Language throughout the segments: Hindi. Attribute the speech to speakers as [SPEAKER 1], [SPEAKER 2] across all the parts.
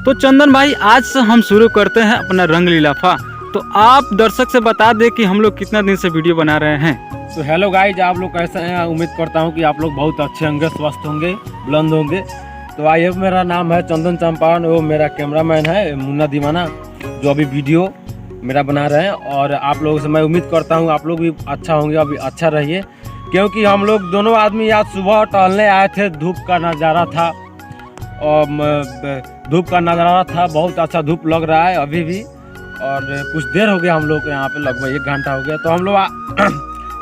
[SPEAKER 1] तो चंदन भाई आज से हम शुरू करते हैं अपना रंग लीलाफा। तो आप दर्शक से बता दें कि हम लोग कितना दिन से वीडियो बना रहे हैं।
[SPEAKER 2] तो हेलो गाइज, आप लोग कैसे हैं? उम्मीद करता हूं कि आप लोग बहुत अच्छे होंगे, स्वस्थ होंगे, बुलंद होंगे। तो आइए, मेरा नाम है चंदन चंपारण, वो मेरा कैमरामैन है मुन्ना दीवाना, जो अभी वीडियो मेरा बना रहे हैं। और आप लोगों से मैं उम्मीद करता हूं आप लोग भी अच्छा होंगे, अभी अच्छा रहिए, क्योंकि हम लोग दोनों आदमी आज सुबह टहलने आए थे। धूप का नज़ारा था और धूप का नज़ारा था, बहुत अच्छा धूप लग रहा है अभी भी। और कुछ देर हो गया हम लोग यहाँ पे, लगभग 1 घंटा हो गया। तो हम लोग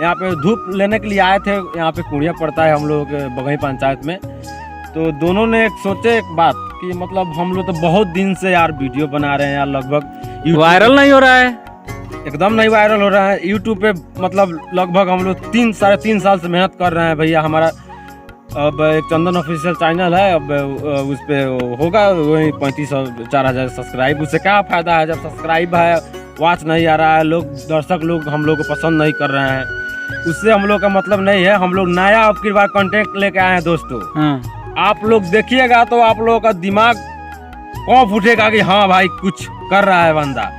[SPEAKER 2] यहाँ पे धूप लेने के लिए आए थे। यहाँ पे कुड़िया पड़ता है हम लोग के बघई पंचायत में। तो दोनों ने सोचे एक बात कि मतलब हम लोग तो बहुत दिन से यार वीडियो बना रहे हैं यार, लगभग
[SPEAKER 1] वायरल नहीं हो रहा है,
[SPEAKER 2] एकदम नहीं वायरल हो रहा है यूट्यूब पे। मतलब लगभग हम लोग 3-3.5 साल से मेहनत कर रहे हैं भैया। हमारा अब एक चंदन ऑफिशियल चैनल है, अब उस पर होगा वही 3500-4000 सब्सक्राइब। उससे क्या फ़ायदा है जब सब्सक्राइब है, वॉच नहीं आ रहा है, लोग दर्शक लोग हम लोग को पसंद नहीं कर रहे हैं। उससे हम लोग का मतलब नहीं है। हम लोग नया अब की बार कंटेंट लेके आए हैं दोस्तों। आप लोग देखिएगा तो आप लोगों का दिमाग कौन फूटेगा कि हाँ भाई कुछ कर रहा है बंदा।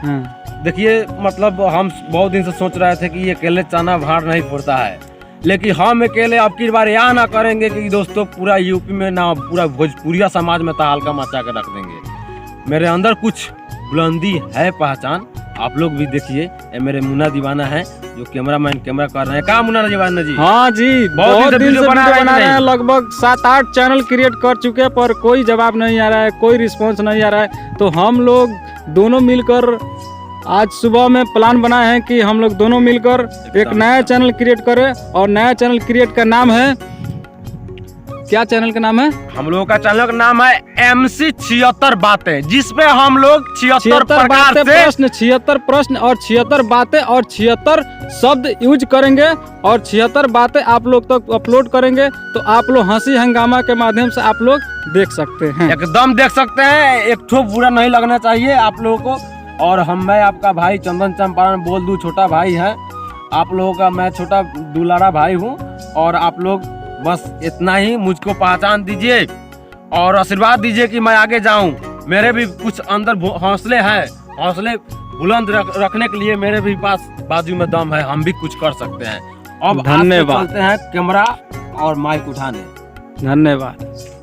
[SPEAKER 2] देखिए, मतलब हम बहुत दिन से सोच रहे थे कि ये अकेले चना भार नहीं फोड़ता है, लेकिन हम अकेले अब की बार यहाँ ना करेंगे कि दोस्तों पूरा यूपी में ना, पूरा भोजपुरिया समाज में तहलका मचा के रख देंगे। मेरे अंदर कुछ बुलंदी है, पहचान। आप लोग भी देखिए, ये मेरे मुन्ना दीवाना है जो कैमरामैन कैमरा कर रहे हैं। कहाँ मुन्ना दीवाना जी?
[SPEAKER 1] हाँ जी, बहुत दिन से वीडियो बना रहे हैं। लगभग 7-8 चैनल क्रिएट कर चुके हैं, पर कोई जवाब नहीं आ रहा है, कोई रिस्पॉन्स नहीं आ रहा है। तो हम लोग दोनों मिलकर आज सुबह में प्लान बनाए हैं कि हम लोग दोनों मिलकर एक नया चैनल क्रिएट करें। और नया चैनल क्रिएट का नाम है, क्या चैनल का नाम है? हम लोगों का चैनल का नाम है MC 76 बातें, जिसपे हम लोग 76 प्रश्न 76 और 76 बातें और 76 शब्द यूज करेंगे और 76 बातें आप लोग तक अपलोड करेंगे। तो आप लोग हंसी हंगामा के माध्यम से आप लोग देख सकते हैं, एकदम देख सकते हैं। एक ठो बुरा नहीं लगना चाहिए आप लोगों को। और मैं आपका भाई चंदन चंपारण बोल दूं, छोटा भाई है आप लोगों का, मैं छोटा दुलारा भाई हूँ। और आप लोग बस इतना ही मुझको पहचान दीजिए और आशीर्वाद दीजिए कि मैं आगे जाऊं। मेरे भी कुछ अंदर हौसले हैं, हौसले बुलंद रखने के लिए मेरे भी पास बाजू में दम है, हम भी कुछ कर सकते हैं। अब धन्यवाद, चलते हैं कैमरा और माइक उठाने। धन्यवाद।